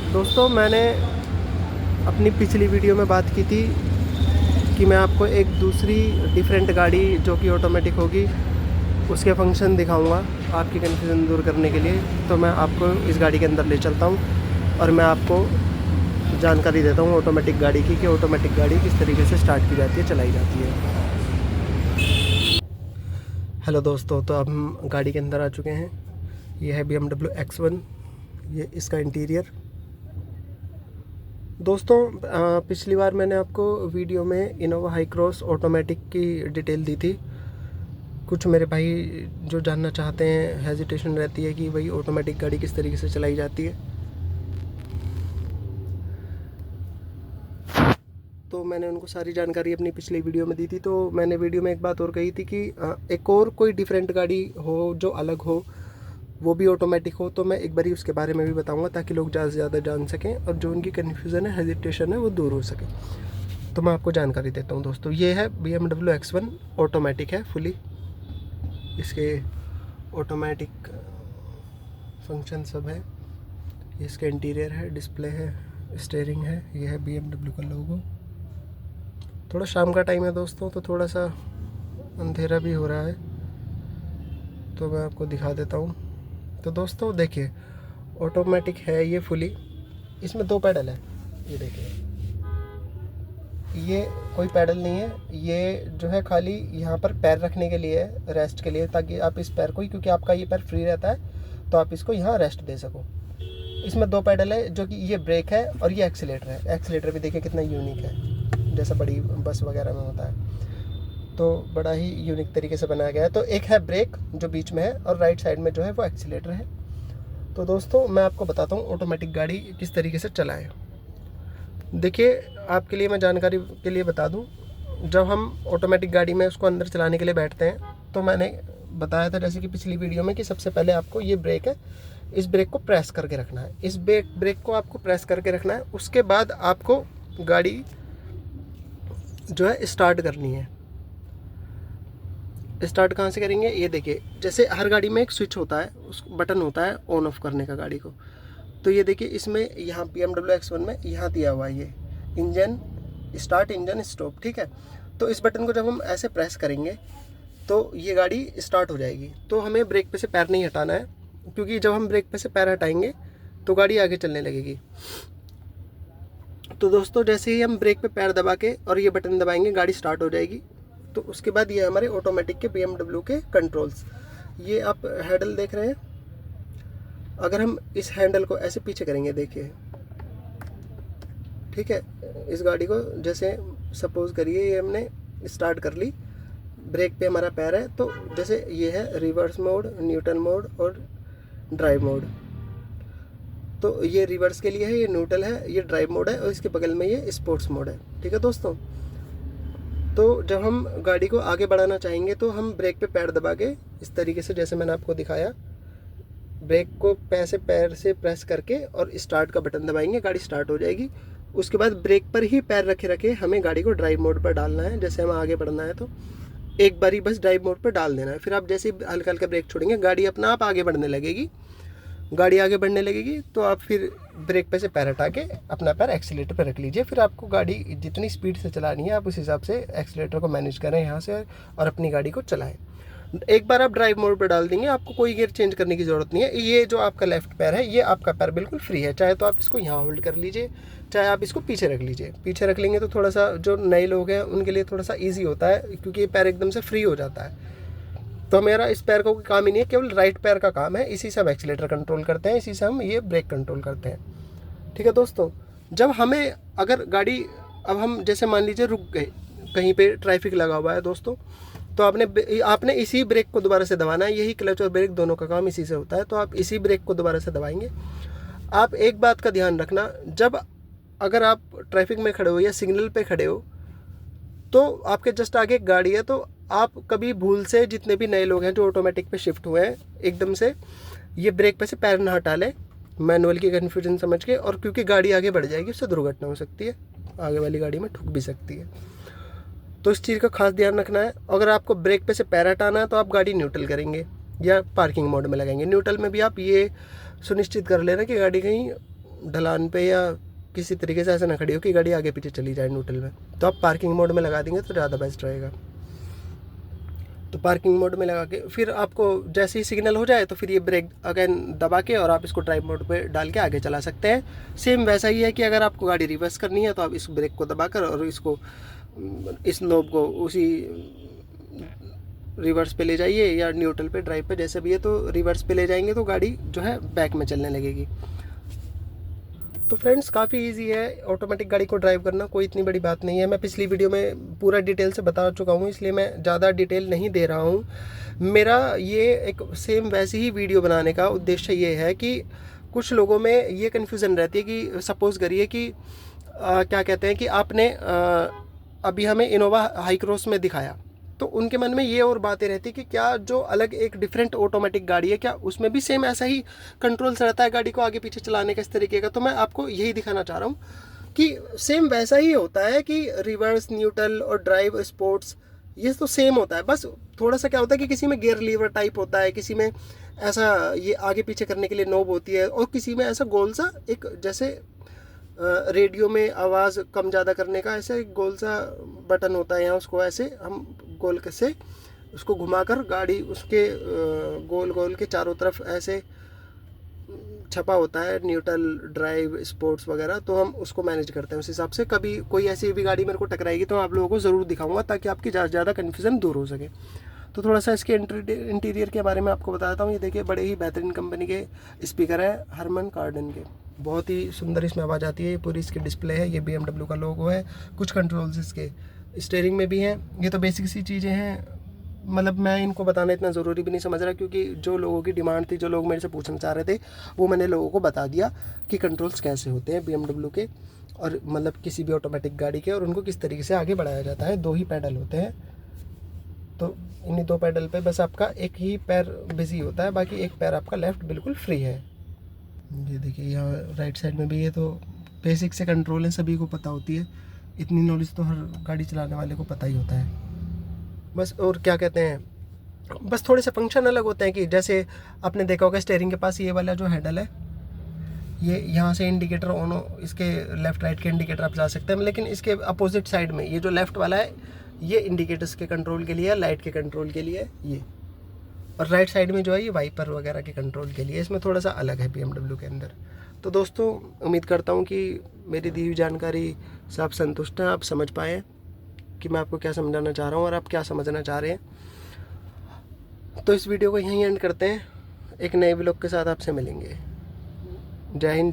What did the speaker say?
दोस्तों, मैंने अपनी पिछली वीडियो में बात की थी कि मैं आपको एक दूसरी डिफरेंट गाड़ी जो कि ऑटोमेटिक होगी उसके फंक्शन दिखाऊंगा आपकी कन्फ्यूज़न दूर करने के लिए। तो मैं आपको इस गाड़ी के अंदर ले चलता हूं और मैं आपको जानकारी देता हूं ऑटोमेटिक गाड़ी की कि ऑटोमेटिक गाड़ी किस तरीके से स्टार्ट की जाती है, चलाई जाती है। हेलो दोस्तों, तो अब हम गाड़ी के अंदर आ चुके हैं। ये है BMW X1, ये इसका इंटीरियर। दोस्तों, पिछली बार मैंने आपको वीडियो में इनोवा हाई क्रॉस ऑटोमेटिक की डिटेल दी थी। कुछ मेरे भाई जो जानना चाहते हैं, हेजिटेशन रहती है कि भाई ऑटोमेटिक गाड़ी किस तरीके से चलाई जाती है, तो मैंने उनको सारी जानकारी अपनी पिछली वीडियो में दी थी। तो मैंने वीडियो में एक बात और कही थी कि एक और कोई डिफरेंट गाड़ी हो जो अलग हो, वो भी ऑटोमेटिक हो, तो मैं एक बारी उसके बारे में भी बताऊंगा ताकि लोग ज़्यादा से ज़्यादा जान सकें और जो उनकी कन्फ्यूज़न है, हेजिटेशन है, वो दूर हो सके। तो मैं आपको जानकारी देता हूं दोस्तों। ये है BMW X1 ऑटोमेटिक है फुली। इसके ऑटोमेटिक फंक्शन सब है। ये इसका इंटीरियर है, डिस्प्ले है, स्टीयरिंग है। ये है BMW का लोगो। थोड़ा शाम का टाइम है दोस्तों, तो थोड़ा सा अंधेरा भी हो रहा है, तो मैं आपको दिखा देता हूँ। तो दोस्तों देखिए, ऑटोमेटिक है ये फुली। इसमें 2 पैडल है, ये देखिए। ये कोई पैडल नहीं है, ये जो है खाली यहाँ पर पैर रखने के लिए है, रेस्ट के लिए, ताकि आप इस पैर को ही, क्योंकि आपका ये पैर फ्री रहता है, तो आप इसको यहाँ रेस्ट दे सको। इसमें 2 पैडल है, जो कि ये ब्रेक है और ये एक्सीलेटर है। एक्सीलेटर भी देखिए कितना यूनिक है, जैसा बड़ी बस वगैरह में होता है, तो बड़ा ही यूनिक तरीके से बनाया गया है। तो एक है ब्रेक जो बीच में है और राइट साइड में जो है वो एक्सीलेटर है। तो दोस्तों मैं आपको बताता हूँ ऑटोमेटिक गाड़ी किस तरीके से चलाएं। देखिए, आपके लिए मैं जानकारी के लिए बता दूं, जब हम ऑटोमेटिक गाड़ी में उसको अंदर चलाने के लिए बैठते हैं, तो मैंने बताया था जैसे कि पिछली वीडियो में कि सबसे पहले आपको ये ब्रेक है, इस ब्रेक को प्रेस करके रखना है। इस ब्रेक को आपको प्रेस करके रखना है। उसके बाद आपको गाड़ी जो है स्टार्ट करनी है। स्टार्ट कहाँ से करेंगे, ये देखिए। जैसे हर गाड़ी में एक स्विच होता है, उस बटन होता है ऑन ऑफ करने का गाड़ी को। तो ये देखिए, इसमें यहाँ BMW X1 में यहाँ दिया हुआ है ये इंजन स्टार्ट, इंजन स्टॉप, ठीक है। तो इस बटन को जब हम ऐसे प्रेस करेंगे तो ये गाड़ी स्टार्ट हो जाएगी। तो हमें ब्रेक पे से पैर नहीं हटाना है, क्योंकि जब हम ब्रेक पे से पैर हटाएंगे तो गाड़ी आगे चलने लगेगी। तो दोस्तों, जैसे ही हम ब्रेक पे पैर दबा के और ये बटन दबाएंगे, गाड़ी स्टार्ट हो जाएगी। तो उसके बाद ये हमारे ऑटोमेटिक के BMW के कंट्रोल्स। ये आप हैंडल देख रहे हैं। अगर हम इस हैंडल को ऐसे पीछे करेंगे, देखिए, ठीक है। इस गाड़ी को जैसे सपोज करिए ये हमने स्टार्ट कर ली, ब्रेक पे हमारा पैर है, तो जैसे ये है रिवर्स मोड, न्यूट्रल मोड और ड्राइव मोड। तो ये रिवर्स के लिए है, ये न्यूट्रल है, ये ड्राइव मोड है, और इसके बगल में ये स्पोर्ट्स मोड है, ठीक है दोस्तों। तो जब हम गाड़ी को आगे बढ़ाना चाहेंगे तो हम ब्रेक पे पैर दबा के इस तरीके से, जैसे मैंने आपको दिखाया, ब्रेक को पैर से प्रेस करके और स्टार्ट का बटन दबाएंगे, गाड़ी स्टार्ट हो जाएगी। उसके बाद ब्रेक पर ही पैर रखे रखे हमें गाड़ी को ड्राइव मोड पर डालना है। जैसे हमें आगे बढ़ना है तो एक बारी बस ड्राइव मोड पर डाल देना है। फिर आप जैसे ही हल्का हल्का ब्रेक छोड़ेंगे, गाड़ी अपना आप आगे बढ़ने लगेगी। गाड़ी आगे बढ़ने लगेगी तो आप फिर ब्रेक पे से पैर हटा के अपना पैर एक्सीलेटर पर रख लीजिए। फिर आपको गाड़ी जितनी स्पीड से चलानी है, आप उस हिसाब से एक्सीलेटर को मैनेज करें यहाँ से और अपनी गाड़ी को चलाएं। एक बार आप ड्राइव मोड पर डाल देंगे, आपको कोई गियर चेंज करने की ज़रूरत नहीं है। ये जो आपका लेफ्ट पैर है, ये आपका पैर बिल्कुल फ्री है। चाहे तो आप इसको यहाँ होल्ड कर लीजिए, चाहे आप इसको पीछे रख लीजिए। पीछे रख लेंगे तो थोड़ा सा जो नए लोग हैं उनके लिए थोड़ा सा ईजी होता है, क्योंकि ये पैर एकदम से फ्री हो जाता है। तो मेरा इस पैर का कोई काम ही नहीं है, केवल राइट पैर का काम है। इसी से हम एक्सीलेटर कंट्रोल करते हैं, इसी से हम ये ब्रेक कंट्रोल करते हैं, ठीक है दोस्तों। जब हमें अगर गाड़ी, अब हम जैसे मान लीजिए रुक गए, कहीं पे ट्रैफिक लगा हुआ है दोस्तों, तो आपने इसी ब्रेक को दोबारा से दबाना है। यही क्लच और ब्रेक दोनों का काम इसी से होता है। तो आप इसी ब्रेक को दोबारा से दबाएंगे। आप एक बात का ध्यान रखना, जब अगर आप ट्रैफिक में खड़े हो या सिग्नल पे खड़े हो, तो आपके जस्ट आगे एक गाड़ी है, तो आप कभी भूल से, जितने भी नए लोग हैं जो ऑटोमेटिक पे शिफ्ट हुए हैं, एकदम से ये ब्रेक पे से पैर ना हटा लें मैनुअल की कन्फ्यूजन समझ के, और क्योंकि गाड़ी आगे बढ़ जाएगी, उससे दुर्घटना हो सकती है, आगे वाली गाड़ी में ठुक भी सकती है। तो इस चीज़ का खास ध्यान रखना है। अगर आपको ब्रेक पे से पैर हटाना है तो आप गाड़ी न्यूट्रल करेंगे या पार्किंग मोड में लगाएंगे। न्यूट्रल में भी आप ये सुनिश्चित कर लेना कि गाड़ी कहीं ढलान पे या किसी तरीके से ऐसा ना खड़ी हो कि गाड़ी आगे पीछे चली जाए न्यूट्रल में, तो आप पार्किंग मोड में लगा देंगे तो ज़्यादा बेस्ट रहेगा। तो पार्किंग मोड में लगा के फिर आपको जैसे ही सिग्नल हो जाए तो फिर ये ब्रेक अगेन दबा के और आप इसको ड्राइव मोड पे डाल के आगे चला सकते हैं। सेम वैसा ही है कि अगर आपको गाड़ी रिवर्स करनी है तो आप इस ब्रेक को दबाकर और इसको इस नोब को उसी रिवर्स पे ले जाइए या न्यूट्रल पे ड्राइव पे जैसे भी है, तो रिवर्स पे ले जाएंगे तो गाड़ी जो है बैक में चलने लगेगी। तो फ्रेंड्स काफ़ी इजी है ऑटोमेटिक गाड़ी को ड्राइव करना, कोई इतनी बड़ी बात नहीं है। मैं पिछली वीडियो में पूरा डिटेल से बता चुका हूँ, इसलिए मैं ज़्यादा डिटेल नहीं दे रहा हूँ। मेरा ये एक सेम वैसी ही वीडियो बनाने का उद्देश्य ये है कि कुछ लोगों में ये कन्फ्यूज़न रहती है कि सपोज़ करिए कि क्या कहते हैं कि आपने अभी हमें इनोवा हाई क्रॉस में दिखाया, तो उनके मन में ये और बातें रहती कि क्या जो अलग एक डिफरेंट ऑटोमेटिक गाड़ी है क्या उसमें भी सेम ऐसा ही कंट्रोल्स रहता है गाड़ी को आगे पीछे चलाने का इस तरीके का। तो मैं आपको यही दिखाना चाह रहा हूँ कि सेम वैसा ही होता है कि रिवर्स, न्यूट्रल और ड्राइव, स्पोर्ट्स, ये तो सेम होता है। बस थोड़ा सा क्या होता है कि किसी में गियर लीवर टाइप होता है, किसी में ऐसा ये आगे पीछे करने के लिए नोब होती है, और किसी में ऐसा गोल सा एक जैसे रेडियो में आवाज़ कम ज़्यादा करने का ऐसे गोल सा बटन होता है, यहाँ उसको ऐसे हम गोल से उसको घुमाकर गाड़ी उसके गोल गोल के चारों तरफ ऐसे छपा होता है न्यूट्रल, ड्राइव, स्पोर्ट्स वगैरह, तो हम उसको मैनेज करते हैं उस हिसाब से। कभी कोई ऐसी भी गाड़ी मेरे को टकराएगी तो आप लोगों को ज़रूर दिखाऊंगा ताकि आपकी ज़्यादा कन्फ्यूज़न दूर हो सके। तो थोड़ा सा इसके इंटीरियर के बारे में आपको बताता हूँ। ये देखिए बड़े ही बेहतरीन कंपनी के स्पीकर है हरमन कार्डन के, बहुत ही सुंदर इसमें आवाज़ आती है। ये पूरी इसकी डिस्प्ले है, ये BMW का लोगो है, कुछ कंट्रोल्स इसके स्टीयरिंग में भी हैं। ये तो बेसिक सी चीज़ें हैं, मतलब मैं इनको बताना इतना ज़रूरी भी नहीं समझ रहा, क्योंकि जो लोगों की डिमांड थी, जो लोग मेरे से पूछना चाह रहे थे, वो मैंने लोगों को बता दिया कि कंट्रोल्स कैसे होते हैं BMW के, और मतलब किसी भी ऑटोमेटिक गाड़ी के, और उनको किस तरीके से आगे बढ़ाया जाता है। 2 ही पैडल होते हैं, तो इन्हीं 2 पैडल पे बस आपका एक ही पैर बिजी होता है, बाकी एक पैर आपका लेफ़्ट बिल्कुल फ्री है। ये देखिए यहाँ राइट साइड में भी है, तो बेसिक से कंट्रोल है, सभी को पता होती है, इतनी नॉलेज तो हर गाड़ी चलाने वाले को पता ही होता है बस। और क्या कहते हैं, बस थोड़े से फंक्शन अलग होते हैं कि जैसे आपने देखा होगा स्टीयरिंग के पास ये वाला जो हैंडल है, ये यहाँ से इंडिकेटर ऑन हो, इसके लेफ़्ट राइट के इंडिकेटर आप जा सकते हैं, लेकिन इसके अपोजिट साइड में ये जो लेफ़्ट वाला है, ये इंडिकेटर्स के कंट्रोल के लिए है, लाइट के कंट्रोल के लिए ये, और राइट साइड में जो है ये वाइपर वगैरह के कंट्रोल के लिए। इसमें थोड़ा सा अलग है BMW के अंदर। तो दोस्तों उम्मीद करता हूँ कि मेरी दी हुई जानकारी से आप संतुष्ट हैं, आप समझ पाए कि मैं आपको क्या समझाना चाह रहा हूँ और आप क्या समझना चाह रहे हैं। तो इस वीडियो को यहीं एंड करते हैं, एक नए व्लॉग के साथ आपसे मिलेंगे। जय हिंद।